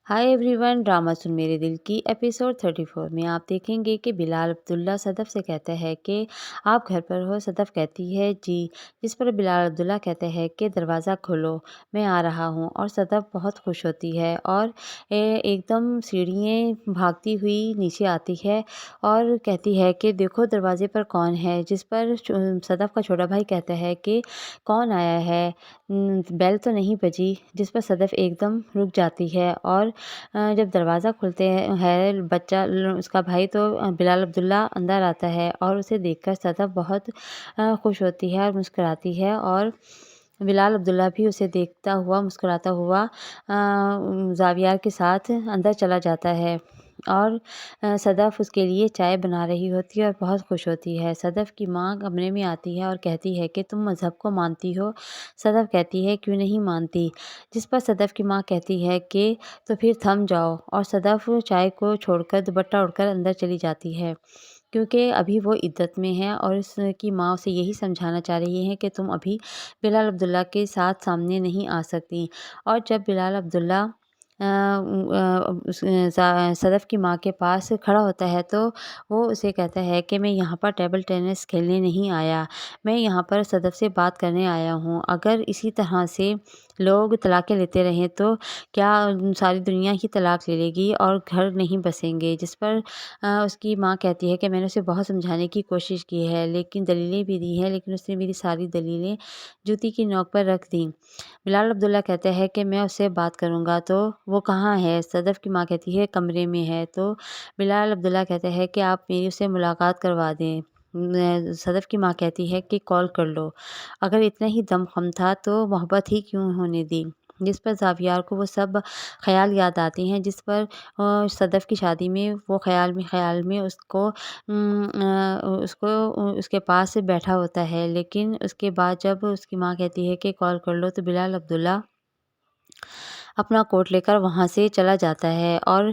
Hi everyone, drama सुन मेरे दिल की एपिसोड 34 में आप देखेंगे कि बिलाल अब्दुल्ला सदफ से कहता है कि आप घर पर हो। सदफ कहती है जी, जिस पर बिलाल अब्दुल्ला कहते हैं कि दरवाज़ा खोलो, मैं आ रहा हूँ। और सदफ बहुत खुश होती है और एकदम सीढ़ियाँ भागती हुई नीचे आती है और कहती है कि देखो दरवाजे पर कौन है। जिस पर सदफ का छोटा भाई कहता है कि कौन आया है, बेल तो नहीं बजी। जिस पर सदफ एकदम रुक जाती है और जब दरवाज़ा खुलते है बच्चा उसका भाई तो बिलाल अब्दुल्ला अंदर आता है और उसे देखकर सदफ बहुत खुश होती है और मुस्कुराती है। और बिलाल अब्दुल्ला भी उसे देखता हुआ मुस्कुराता हुआ ज़ावियार के साथ अंदर चला जाता है। और सदफ उसके लिए चाय बना रही होती है और बहुत खुश होती है। सदफ की माँ कमरे में आती है और कहती है कि तुम मज़हब को मानती हो। सदफ कहती है क्यों नहीं मानती। जिस पर सदफ की माँ कहती है कि तो फिर थम जाओ। और सदफ चाय को छोड़कर दुपट्टा उड़कर अंदर चली जाती है क्योंकि अभी वो इद्दत में है और उसकी माँ उसे यही समझाना चाह रही है कि तुम अभी बिलाल अब्दुल्ला के साथ सामने नहीं आ सकती। और जब बिलाल अब्दुल्ला सदफ की माँ के पास खड़ा होता है तो वो उसे कहता है कि मैं यहाँ पर टेबल टेनिस खेलने नहीं आया, मैं यहाँ पर सदफ से बात करने आया हूँ। अगर इसी तरह से लोग तलाक़ें लेते रहें तो क्या सारी दुनिया ही तलाक ले लेगी और घर नहीं बसेंगे। जिस पर उसकी माँ कहती है कि मैंने उसे बहुत समझाने की कोशिश की है, लेकिन दलीलें भी दी हैं, लेकिन उसने मेरी सारी दलीलें जूती की नोक पर रख दी। बिलाल अब्दुल्ला कहते हैं कि मैं उससे बात करूँगा, तो वो कहाँ है। सदफ की माँ कहती है कमरे में है। तो बिलाल अब्दुल्ला कहते हैं कि आप मेरी उससे मुलाकात करवा दें। सदफ की माँ कहती है कि कॉल कर लो। अगर इतना ही दमख़म था तो मोहब्बत ही क्यों होने दी। जिस पर ज़ावियार को वो सब ख़याल याद आते हैं जिस पर सदफ की शादी में वो ख़याल में उसके पास बैठा होता है। लेकिन उसके बाद जब उसकी माँ कहती है कि कॉल कर लो तो बिलाल अब्दुल्ला अपना कोट लेकर वहाँ से चला जाता है और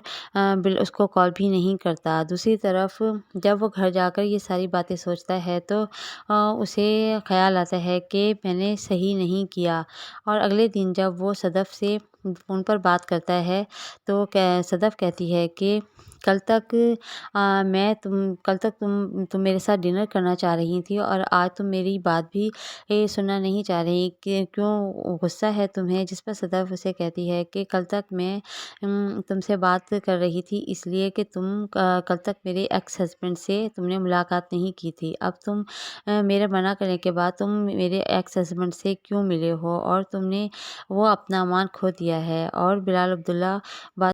उसको कॉल भी नहीं करता। दूसरी तरफ जब वो घर जाकर ये सारी बातें सोचता है तो उसे ख़याल आता है कि मैंने सही नहीं किया। और अगले दिन जब वो सदफ से फ़ोन पर बात करता है तो सदफ कहती है कि कल तक तुम मेरे साथ डिनर करना चाह रही थी और आज तुम मेरी बात भी सुनना नहीं चाह रही कि क्यों गुस्सा है तुम्हें। जिस पर सदफ उसे कहती है कि कल तक मैं तुमसे बात कर रही थी इसलिए कि कल तक मेरे एक्स हस्बैंड से तुमने मुलाकात नहीं की थी। अब तुम मेरे मना करने के बाद तुम मेरे एक्स हस्बैंड से क्यों मिले हो और तुमने वो अपना मान खो दिया है। और बिलाल अब्दुल्ला बात